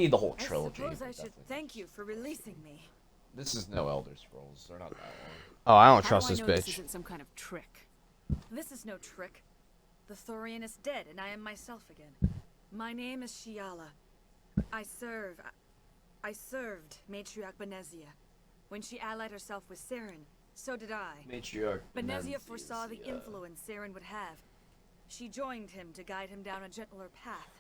need the whole trilogy. I suppose I should thank you for releasing me. This is no Elder Scrolls. They're not that long. Oh, I don't How trust do I this know bitch. This isn't some kind of trick. This is no trick. The Thorian is dead, and I am myself again. My name is Shiala. I served Matriarch Benezia. When she allied herself with Saren, so did I. Matriarch Benezia foresaw the influence Saren would have. She joined him to guide him down a gentler path.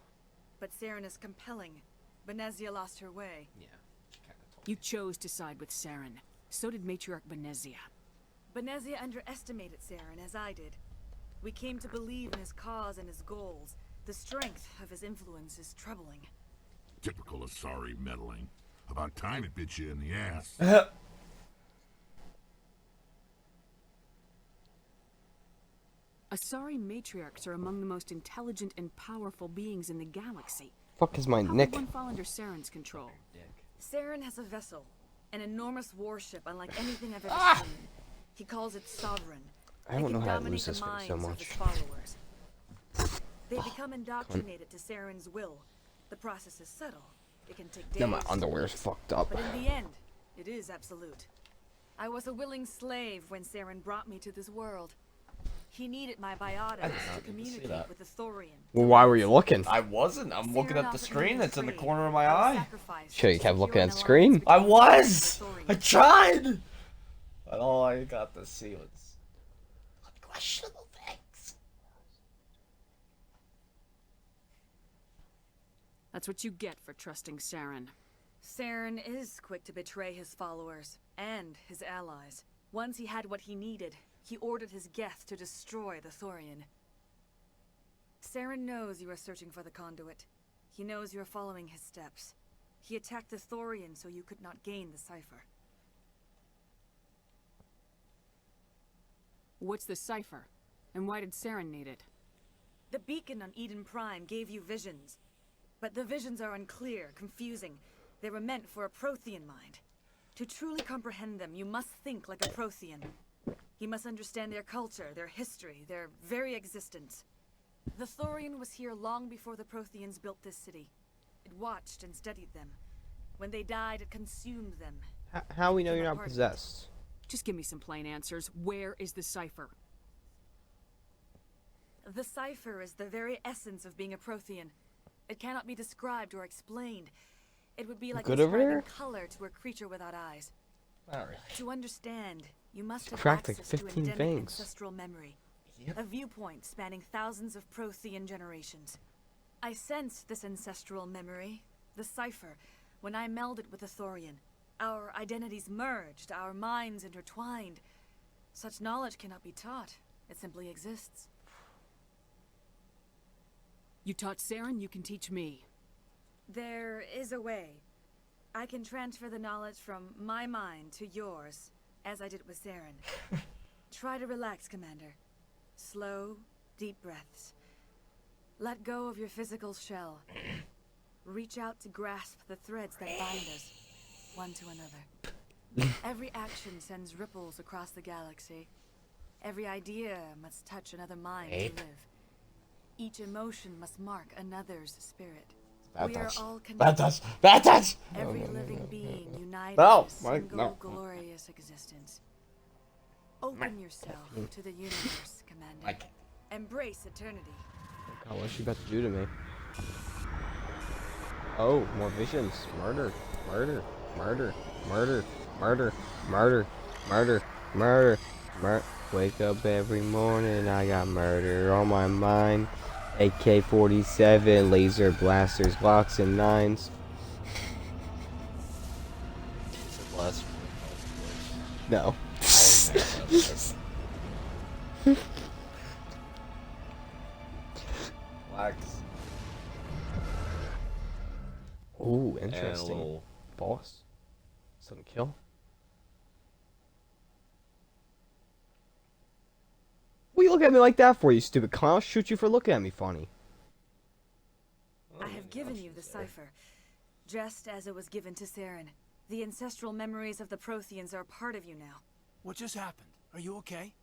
But Saren is compelling. Benezia lost her way. Yeah. You chose to side with Saren. So did Matriarch Benezia. Benezia underestimated Saren, as I did. We came to believe in his cause and his goals. The strength of his influence is troubling. Typical Asari meddling. About time it bit you in the ass. Asari matriarchs are among the most intelligent and powerful beings in the galaxy. Fuck is my How nick? would one fall under Saren's control? Saren has a vessel, an enormous warship unlike anything I've ever seen. He calls it Sovereign. I don't know how to dominate lose the this one minds so of much. his followers. They become indoctrinated to Saren's will. The process is subtle. It can take days. Yeah, my underwear's fucked up. But in the end, it is absolute. I was a willing slave when Saren brought me to this world. He needed my biotics to communicate with the Thorian. Well, why were you looking? I wasn't. I'm looking at the screen that's in the corner of my I eye. sacrificed Should you to kept looking secure at an the screen? alliance I between was. the Thorian. I tried. But all I got to see was questionable things. That's what you get for trusting Saren. Saren is quick to betray his followers and his allies. Once he had what he needed, he ordered his Geth to destroy the Thorian. Saren knows you are searching for the conduit. He knows you are following his steps. He attacked the Thorian so you could not gain the cipher. What's the cipher? And why did Saren need it? The beacon on Eden Prime gave you visions. But the visions are unclear, confusing. They were meant for a Prothean mind. To truly comprehend them, you must think like a Prothean. You must understand their culture, their history, their very existence. The Thorian was here long before the Protheans built this city. It watched and studied them. When they died, it consumed them. How we know Became you're a not part of it. possessed? Just give me some plain answers. Where is the cipher? The cipher is the very essence of being a Prothean. It cannot be described or explained. It would be like Good over describing there? color to a creature without eyes. Not really. To understand, you must have cracked like access to 15 endemic veins. ancestral memory. Yep. A viewpoint spanning thousands of Prothean generations. I sensed this ancestral memory, the cipher, when I melded with the Thorian. Our identities merged, our minds intertwined. Such knowledge cannot be taught. It simply exists. You taught Saren, you can teach me. There is a way. I can transfer the knowledge from my mind to yours, as I did with Saren. Try to relax, Commander. Slow, deep breaths. Let go of your physical shell. Reach out to grasp the threads that bind us, one to another. Every action sends ripples across the galaxy. Every idea must touch another mind to live. Each emotion must mark another's spirit. Bad We are touch. all Bad connected. touch. Bad touch. Every living being united No, in a single no. glorious existence. Open yourself to the universe, Commander. I can't. Embrace eternity. God, what's she about to do to me? Oh, more visions. Murder. Murder. Murder. Murder. Murder. Murder. Murder. Murder. Murder. Wake up every morning, I got murder on my mind. AK-47, laser blasters, Glocks, and 9s. It's a blast. No. Wax. Ooh, And a interesting. little Boss. Some kill. What you look at me like that for, you stupid clown? I'll shoot you for looking at me funny. I have given you the cipher, just as it was given to Saren. The ancestral memories of the Protheans are a part of you now. What just happened? Are you okay?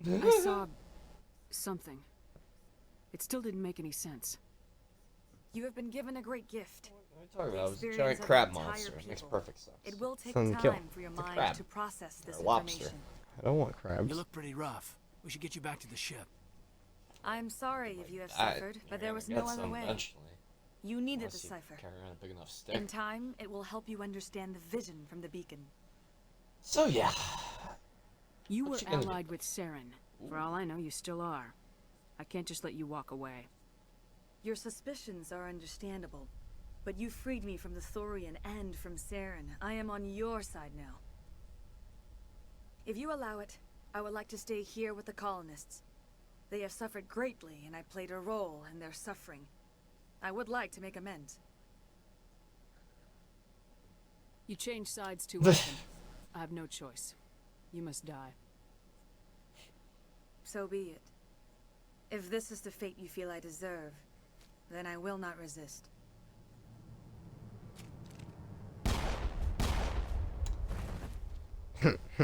I saw something. It still didn't make any sense. You have been given a great gift. What are you talking about? It was a Experience giant of an crab entire monster. It makes people. perfect sense. It will take Something time to kill. for your It's a mind crab. to process this Or a lobster. information. I don't want crabs. You look pretty rough. We should get you back to the ship. I'm sorry if you have I- suffered, but you're there gonna was get no other some way. Eventually. You needed Unless the you cipher. carry around a big enough stick. In time, it will help you understand the vision from the beacon. So yeah. You were What you gonna do? allied with Saren. For all I know, you still are. I can't just let you walk away. Your suspicions are understandable, but you freed me from the Thorian and from Saren. I am on your side now. If you allow it, I would like to stay here with the colonists. They have suffered greatly, and I played a role in their suffering. I would like to make amends. You change sides too often. I have no choice. You must die. So be it. If this is the fate you feel I deserve, then I will not resist.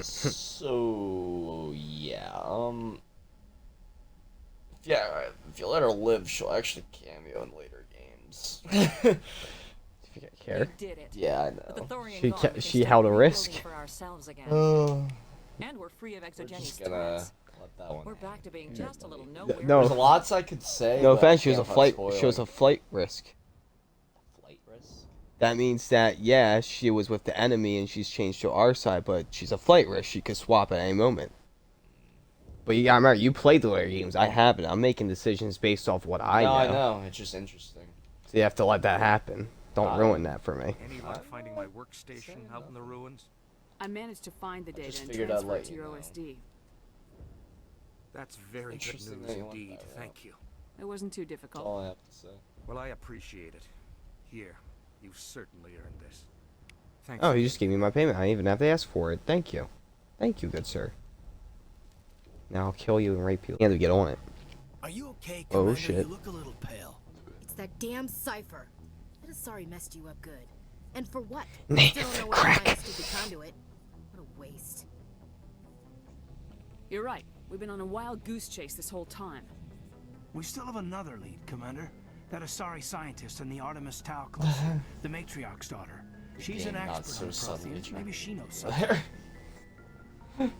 So yeah, if you let her live, she'll actually cameo in later games. If you care. did it. Yeah, I With the know. Thorian She gone, ca- we can she start held a rebuilding risk. for ourselves again. And we're free of We're exogenous just gonna threats. let that one. We're hang. back to being just a little nowhere. No. There's lots I could say. No but I offense, she was a can't flight. without She was a spoiling. flight risk. Flight risk. That means that yeah, she was with the enemy and she's changed to our side, but she's a flight risk. She could swap at any moment. But you gotta remember, you played the later games. I haven't. I'm making decisions based off what I know. I know. It's just interesting. So you have to let that happen. Don't ruin that for me. Any luck finding my workstation out in the ruins? I managed to find the data just and figured I'd transfer let it to you your know. OSD. That's very good Interesting news that you want indeed. that, yeah. Thank you. It wasn't too That's difficult. all I have to say. Well, I appreciate it. Here, you've certainly earned this. Thank Oh, you. you just gave me my payment. I didn't even have to ask for it. Thank you. Thank you, good sir. Now I'll kill you and rape you. And we get on it. Are you okay, Oh, Commander? shit. You look a little pale. It's that damn cipher. That is sorry messed you up good. And for what? Native Still don't know what crack. kind of stupid conduit. What a waste. You're right. We've been on a wild goose chase this whole time. We still have another lead, Commander. That Asari scientist in the Artemis Tau cluster, the matriarch's daughter. She's an Game not expert so on suddenly Protheans. Maybe she knows There. something.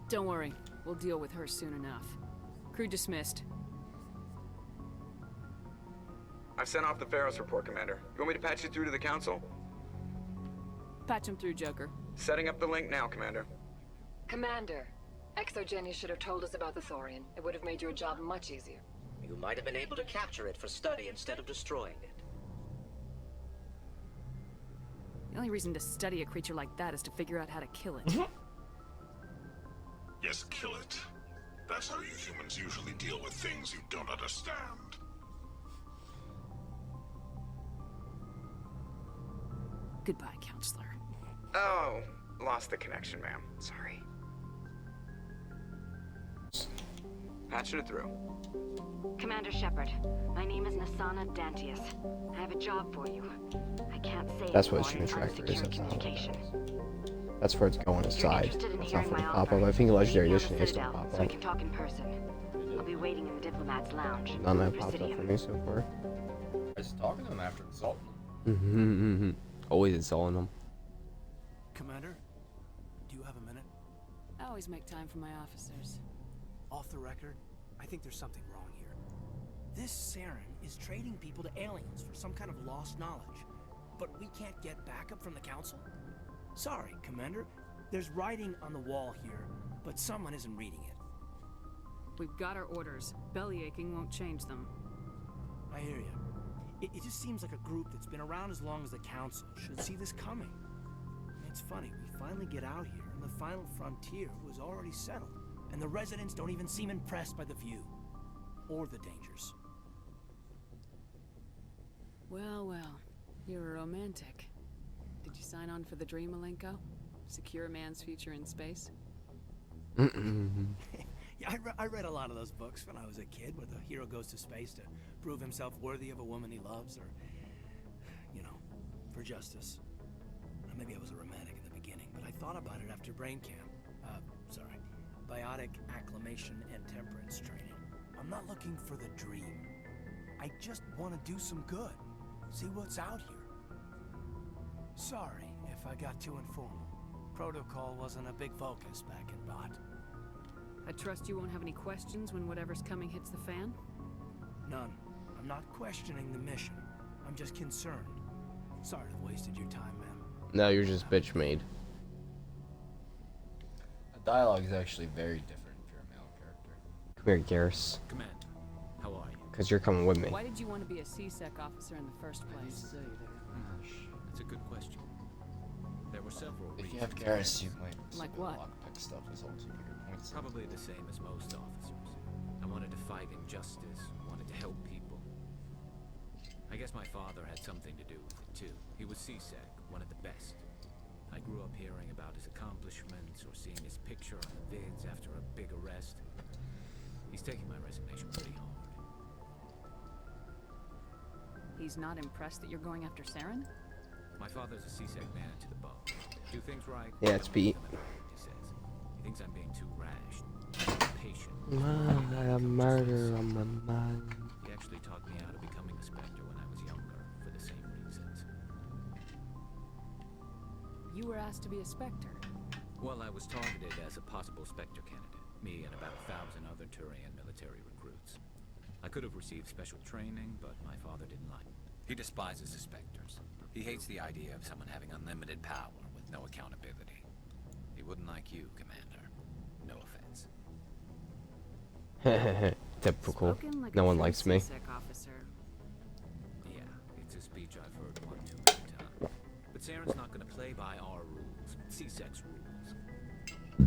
Don't worry. We'll deal with her soon enough. Crew dismissed. I've sent off the Pharos report, Commander. You want me to patch you through to the Council? Patch him through, Joker. Setting up the link now, Commander. Commander, Exogenia should have told us about the Thorian. It would have made your job much easier. You might have been able to capture it for study instead of destroying it. The only reason to study a creature like that is to figure out how to kill it. Yes, kill it. That's how you humans usually deal with things you don't understand. Goodbye, counselor. Oh, lost the connection, ma'am. Sorry. Patching it through. Commander Shepard, my name is Nasana Dantius. I have a job for you. I can't say That's what anymore human in tracker is. unsecure That's not what communication. it is. That's where it's going If you're aside. interested in That's not hearing for the my pop offer, up. I think Legendary meet me on Edition the is still Citadel, pop so we up. can talk in person. I'll be waiting in the Diplomat's Lounge. None that in popped up for Presidium. me so far. I was talking to him after insulting him. Always insulting them. Commander, do you have a minute? I always make time for my officers. Off the record, I think there's something wrong here. This Saren is trading people to aliens for some kind of lost knowledge. But we can't get backup from the Council? Sorry, Commander. There's writing on the wall here, but someone isn't reading it. We've got our orders. Belly aching won't change them. I hear you. It just seems like a group that's been around as long as the Council should see this coming. It's funny, we finally get out here, and the final frontier was already settled. And the residents don't even seem impressed by the view. Or the dangers. Well, well. You're a romantic. Did you sign on for the dream, Malenko? Secure a man's future in space? Yeah, I read a lot of those books when I was a kid, where the hero goes to space to prove himself worthy of a woman he loves, or, you know, for justice. Maybe I was a romantic in the beginning, but I thought about it after brain camp. Sorry. biotic acclimation and temperance training. I'm not looking for the dream. I just want to do some good. See what's out here. Sorry if I got too informal. Protocol wasn't a big focus back in Bot. I trust you won't have any questions when whatever's coming hits the fan? None. I'm not questioning the mission. I'm just concerned. Sorry to have wasted your time, ma'am. No, you're just bitch made. The dialogue is actually very different if you're a male character. Come here, Garrus. Commander, how are you? Because you're coming with me. Why did you want to be a C-Sec officer in the first place? That's a good question. There were several If reasons. you have Garrus, you might Like what? lockpick stuff as well too. Points. Probably the same as most officers. I wanted to fight injustice, wanted to help people. I guess my father had something to do with it too. He was C-Sec, one of the best. I grew up hearing about his accomplishments or seeing his picture on the vids after a big arrest. He's taking my resignation pretty hard. He's not impressed that you're going after Saren? My father's a C-Sec man to the bone. Do things right. Yeah, it's Pete. He says. He thinks I'm being too rash, too patient. I got murder on my mind. He actually taught me how to becoming a Spectre when I was younger, for the same reasons. You were asked to be a Spectre. Well, I was targeted as a possible Spectre candidate. Me and about 1,000 other Thorian military recruits. I could have received special training, but my father didn't like it. He despises the Spectres. He hates the idea of someone having unlimited power with no accountability. He wouldn't like you, Commander. No offense. Typical. Like No a one true likes me. C-Sec officer. Yeah, it's a speech I've heard one too many times. But Saren's not going to play by our rules, C-Sec's rules.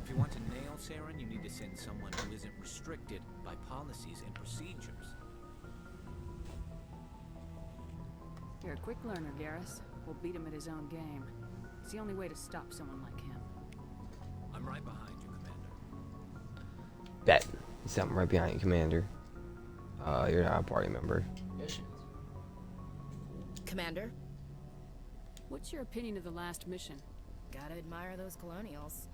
If you want to nail Saren, you need to send someone who isn't restricted by policies and procedures. You're a quick learner, Garrus. We'll beat him at his own game. It's the only way to stop someone like him. I'm right behind you, Commander. Bet. He's something right behind you, Commander. You're not a party member. Yes, she is. Commander? What's your opinion of the last mission? Gotta admire those colonials.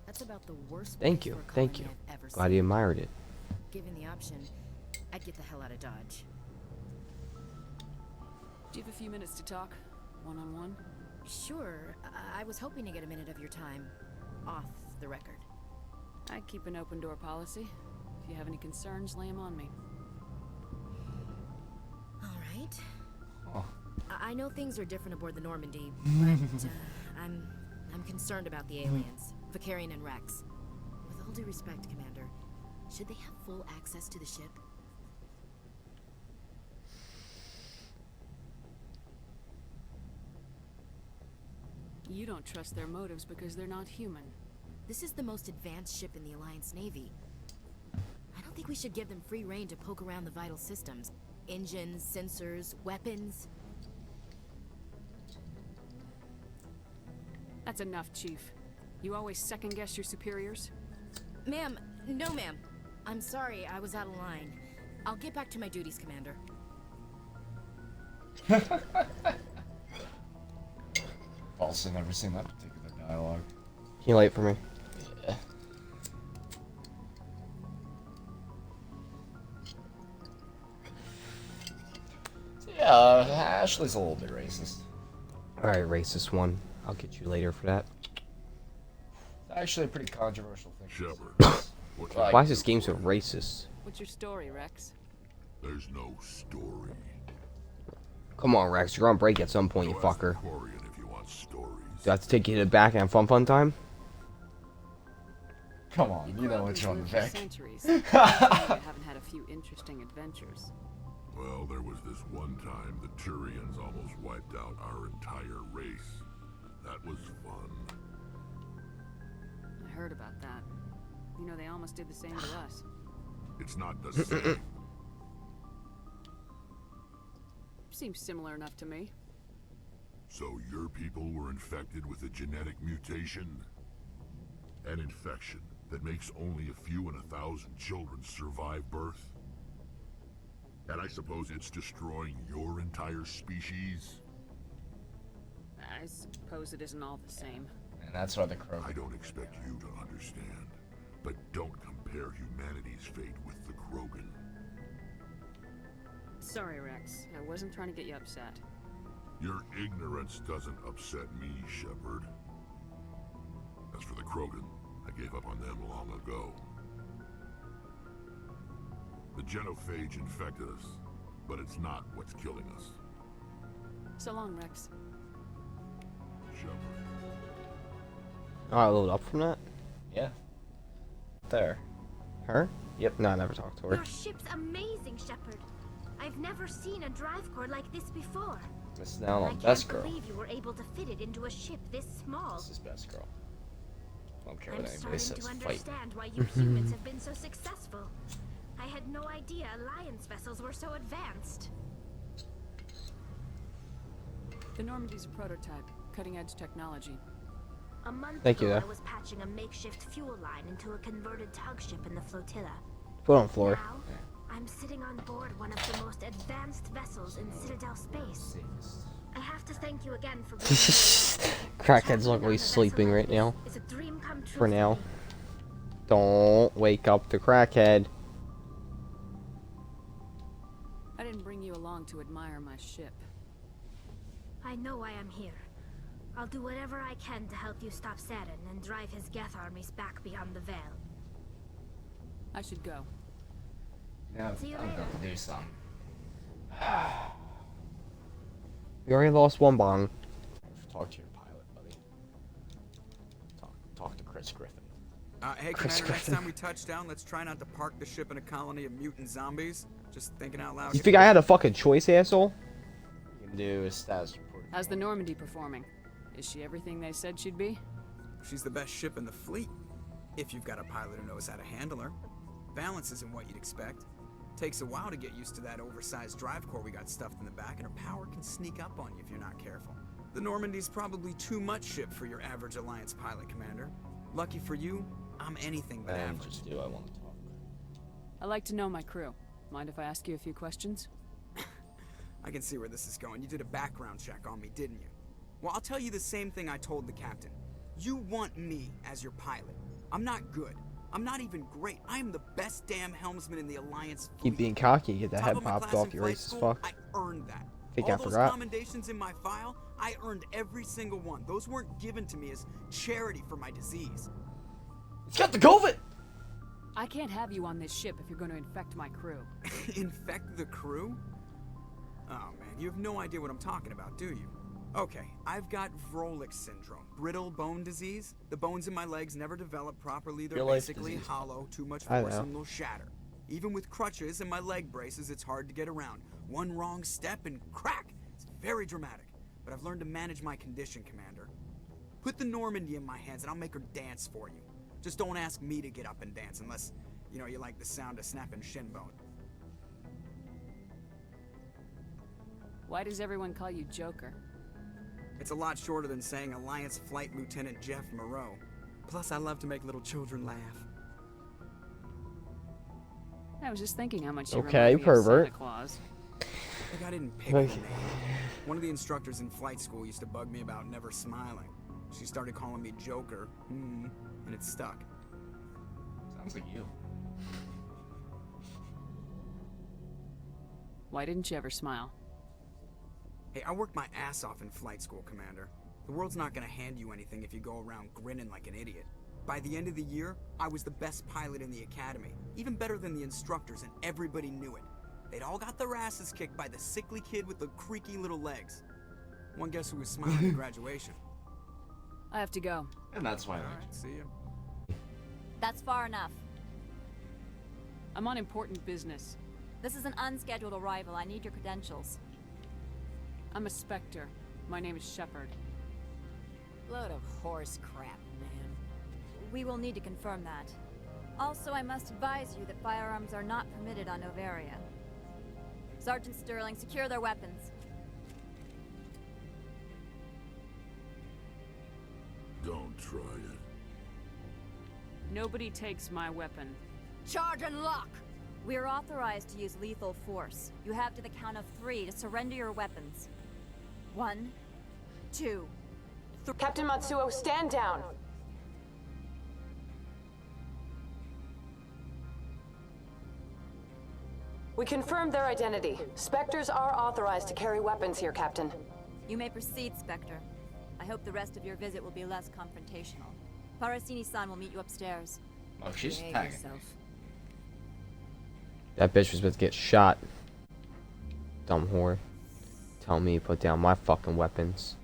That's about the worst Thank place you, for a thank colony you. I've ever Glad seen. you admired it. Given the option, I'd get the hell out of Dodge. Do you have a few minutes to talk? One-on-one? Sure. I was hoping to get a minute of your time. Off the record. I keep an open door policy. If you have any concerns, lay them on me. Alright. Oh. I know things are different aboard the Normandy, but I'm concerned about the aliens, Vicarian and Rex. With all due respect, Commander, should they have full access to the ship? You don't trust their motives because they're not human. This is the most advanced ship in the Alliance Navy. I don't think we should give them free rein to poke around the vital systems. Engines, sensors, weapons. That's enough, Chief. You always second-guess your superiors? Ma'am, no ma'am. I'm sorry, I was out of line. I'll get back to my duties, Commander. Also never seen that particular dialogue. Can you light for me? Yeah. So yeah, Ashley's a little bit racist. Alright, racist one. I'll get you later for that. It's actually a pretty controversial thing. Shepard, what's Like- Why is this game so racist? What's your story, Rex? There's no story. Come on, Rex. You're on break at some point, you Go ask the fucker. Thorian if you want stories. Do I have to take you to the back and have fun time? Come on, you know what you're on the back. Centuries. You haven't had a few interesting adventures. Well, there was this one time the Turians almost wiped out our entire race. That was fun. I heard about that. You know, they almost did the same to us. It's not the same. Seems similar enough to me. So your people were infected with a genetic mutation? An infection that makes only a few in 1,000 children survive birth? And I suppose it's destroying your entire species? I suppose it isn't all the same. And that's why the crow. I don't expect you to understand. But don't compare humanity's fate with the Krogan. Sorry, Rex. I wasn't trying to get you upset. Your ignorance doesn't upset me, Shepard. As for the Krogan, I gave up on them long ago. The genophage infected us, but it's not what's killing us. So long, Rex. Shepard. Oh, I leveled up from that? Yeah. There. Her? Yep. No, I never talked to her. Your ship's amazing, Shepard. I've never seen a drive core like this before. This is now I on Best can't Girl. believe you were able to fit it into a ship this small. This is Best Girl. I don't care I'm what anybody starting says. to Fight. understand why you humans have been so successful. I had no idea Alliance vessels were so advanced. The Normandy's a prototype, cutting-edge technology. A month Thank you, ago, though. I was patching a makeshift fuel line into a converted tug ship in the flotilla. Put on floor. Now, I'm sitting on board one of the most advanced vessels in Citadel space. I have to thank you again for bringing me along. Crackhead's luckily sleeping right now. It's a dream come true For now. Don't wake up the crackhead. I didn't bring you along to admire my ship. I know why I'm here. I'll do whatever I can to help you stop Saren and drive his Geth armies back beyond the Veil. I should go. Yeah, See you I'm later. gonna do some. We already lost one bong. Talk to your pilot, buddy. Talk to Chris Griffin. Hey, Chris Commander, next Griffin. time we touch down, let's try not to park the ship in a colony of mutant zombies. Just thinking out loud. You think I had a fucking choice, asshole? You can do a status report. How's the Normandy performing? Is she everything they said she'd be? She's the best ship in the fleet. If you've got a pilot who knows how to handle her. Balance isn't what you'd expect. Takes a while to get used to that oversized drive core we got stuffed in the back, and her power can sneak up on you if you're not careful. The Normandy's probably too much ship for your average Alliance pilot, Commander. Lucky for you, I'm anything but And average. just do I want to talk. I like to know my crew. Mind if I ask you a few questions? I can see where this is going. You did a background check on me, didn't you? Well, I'll tell you the same thing I told the captain. You want me as your pilot. I'm not good. I'm not even great. I am the best damn helmsman in the Alliance fleet. Keep being cocky, get the Top head of my popped class off, in you flight racist school, fuck. I earned that. Think All I those forgot. commendations in my file, I earned every single one. Those weren't given to me as charity for my disease. It's got the COVID! I can't have you on this ship if you're going to infect my crew. Infect the crew? Oh man, you have no idea what I'm talking about, do you? Okay, I've got Vrolik syndrome, brittle bone disease. The bones in my legs never develop properly. They're Real life basically disease. hollow, too much I force know. and they'll shatter. Even with crutches and my leg braces, it's hard to get around. One wrong step and crack! It's very dramatic. But I've learned to manage my condition, Commander. Put the Normandy in my hands and I'll make her dance for you. Just don't ask me to get up and dance unless, you know, you like the sound of snapping shin bone. Why does everyone call you Joker? It's a lot shorter than saying Alliance Flight Lieutenant Jeff Moreau. Plus, I love to make little children laugh. I was just thinking how much you Okay, remind me of pervert. Santa Claus. Like I didn't pick the name. One of the instructors in flight school used to bug me about never smiling. She started calling me Joker, and it stuck. Sounds like you. Why didn't you ever smile? Hey, I worked my ass off in flight school, Commander. The world's not gonna hand you anything if you go around grinning like an idiot. By the end of the year, I was the best pilot in the academy, even better than the instructors, and everybody knew it. They'd all got their asses kicked by the sickly kid with the creaky little legs. One guess who was smiling at graduation? I have to go. And that's why. Alright, see ya. That's far enough. I'm on important business. This is an unscheduled arrival. I need your credentials. I'm a Spectre. My name is Shepard. Load of horse crap, man. We will need to confirm that. Also, I must advise you that firearms are not permitted on Novaria. Sergeant Sterling, secure their weapons. Don't try it. Nobody takes my weapon. Charge and lock! We are authorized to use lethal force. You have to the count of 3 to surrender your weapons. 1, 2, 3. Captain Matsuo, stand down! We confirmed their identity. Spectres are authorized to carry weapons here, Captain. You may proceed, Spectre. I hope the rest of your visit will be less confrontational. Parasini-san will meet you upstairs. Oh, she's tagging. That bitch was about to get shot. Dumb whore. Tell me to put down my fucking weapons.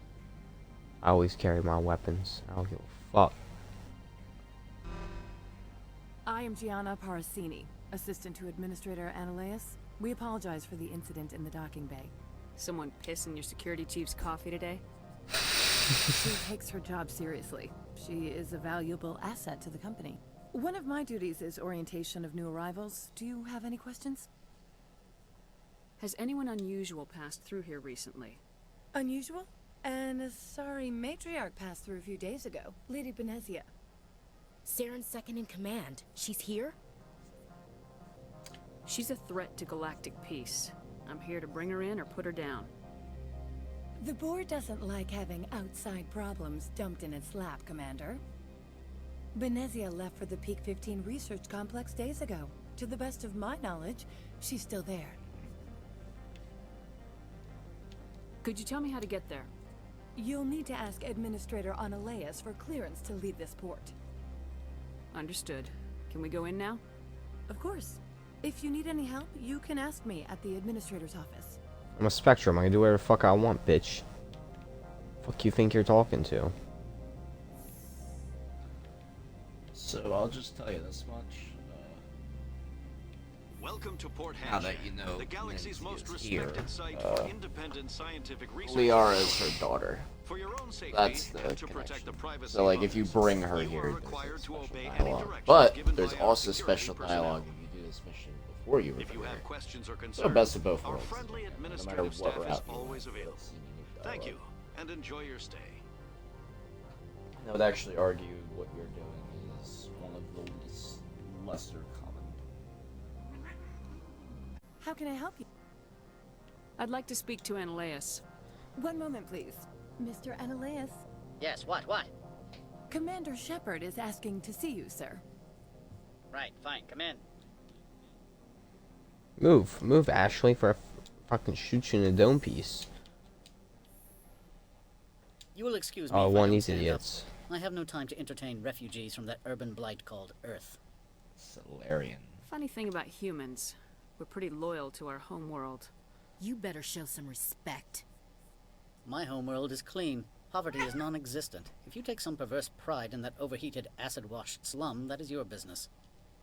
I always carry my weapons. I don't give a fuck. I am Gianna Parasini, assistant to Administrator Ananias. We apologize for the incident in the docking bay. Someone piss in your security chief's coffee today? She takes her job seriously. She is a valuable asset to the company. One of my duties is orientation of new arrivals. Do you have any questions? Has anyone unusual passed through here recently? Unusual? And a sorry matriarch passed through a few days ago. Lady Benezia. Saren's second in command. She's here? She's a threat to galactic peace. I'm here to bring her in or put her down. The board doesn't like having outside problems dumped in its lap, Commander. Benezia left for the Peak 15 research complex days ago. To the best of my knowledge, she's still there. Could you tell me how to get there? You'll need to ask Administrator Ananias for clearance to leave this port. Understood. Can we go in now? Of course. If you need any help, you can ask me at the Administrator's office. I'm a Spectrum. I can do whatever the fuck I want, bitch. Fuck you think you're talking to? So I'll just tell you this much. Welcome to Port Now that you know the galaxy's most here, respected site for independent scientific research. Liara is her daughter. For your own safety, That's the to protect the privacy so like of if you others, bring her you here, are there's required a to special obey any dialogue. directions But given there's by our also security special personnel. dialogue if you do this mission before you If you return have here. questions or So concerns, best of both our worlds. friendly No matter administrative what staff is route you always go, available. Thank you, and enjoy your stay. I would actually argue what you're doing is one of the lesser common. How can I help you? I'd like to speak to Ananias. One moment, please. Mr. Ananias. Yes, what? Commander Shepard is asking to see you, sir. Right, fine, come in. Move, Ashley, for I fucking shoot you in a dome piece. You will excuse me. Oh, if I one of don't these stand idiots. up. I have no time to entertain refugees from that urban blight called Earth. Solarian. Funny thing about humans, we're pretty loyal to our homeworld. You better show some respect. My homeworld is clean. Poverty is non-existent. If you take some perverse pride in that overheated, acid-washed slum, that is your business.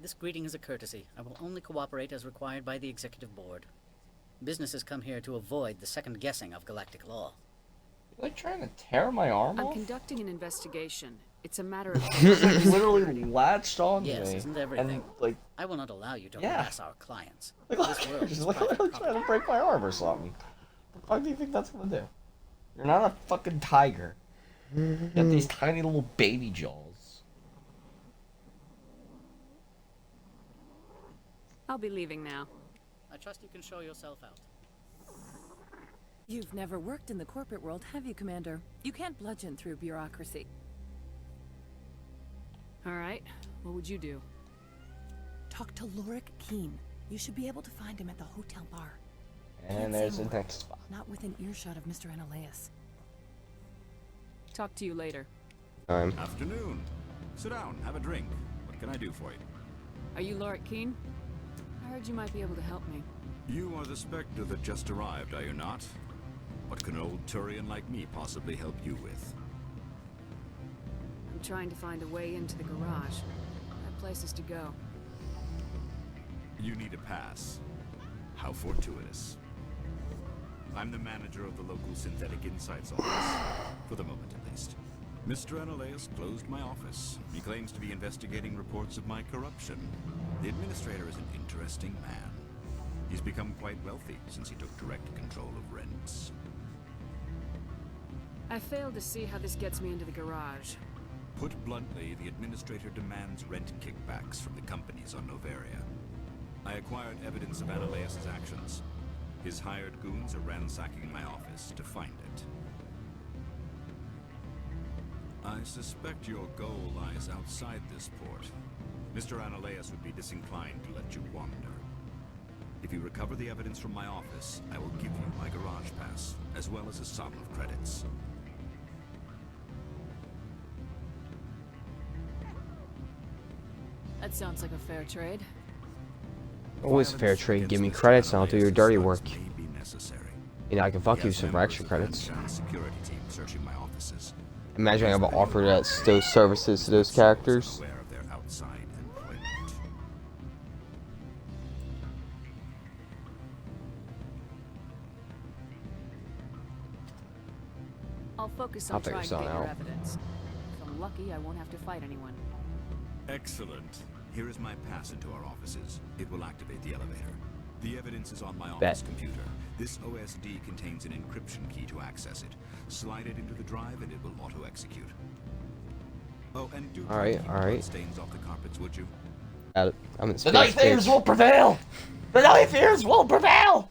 This greeting is a courtesy. I will only cooperate as required by the Executive Board. Businesses come here to avoid the second guessing of galactic law. You're like trying to tear my arm I'm off? conducting an investigation. It's a matter of It's literally latched on Yes, me. isn't everything? And like, I will not allow you to Yeah. harass our clients. like This world she's is literally private trying to break my arm or something. The fuck do you think that's gonna do? You're not a fucking tiger. You got these tiny little baby jaws. I'll be leaving now. I trust you can show yourself out. You've never worked in the corporate world, have you, Commander? You can't bludgeon through bureaucracy. All right, what would you do? Talk to Lorik Keen. You should be able to find him at the hotel bar. And Can't there's say the more. next spot. Not within earshot of Mr. Ananias. Talk to you later. Afternoon. Sit down, have a drink. What can I do for you? Are you Lorik Keen? I heard you might be able to help me. You are the Spectre that just arrived, are you not? What can an old Thorian like me possibly help you with? I'm trying to find a way into the garage. I have places to go. You need a pass. How fortuitous. I'm the manager of the local Synthetic Insights office. For the moment, at least. Mr. Ananias closed my office. He claims to be investigating reports of my corruption. The administrator is an interesting man. He's become quite wealthy since he took direct control of rents. I failed to see how this gets me into the garage. Put bluntly, the administrator demands rent kickbacks from the companies on Noveria. I acquired evidence of Ananias' actions. His hired goons are ransacking my office to find it. I suspect your goal lies outside this port. Mr. Ananias would be disinclined to let you wander. If you recover the evidence from my office, I will give you my garage pass, as well as a sum of credits. That sounds like a fair trade. Always a fair trade. Give me credits and I'll do your dirty work. Necessary. You know, I can fuck you Yes, some for members extra of the credits. security team searching my offices. Imagine I have offered those services to those characters. Aware of their outside employment. I'll focus I'll on figure trying to get something your out. evidence. If I'm lucky, I won't have to fight anyone. Excellent. Here is my pass into our offices. It will activate the elevator. The evidence is on my office Bet. computer. This OSD contains an encryption key to access it. Slide it into the drive and it will auto-execute. Oh, and do try to keep blood stains off the carpets, would you? I'm in The space, nightmares bitch. will prevail! The nightmares will prevail!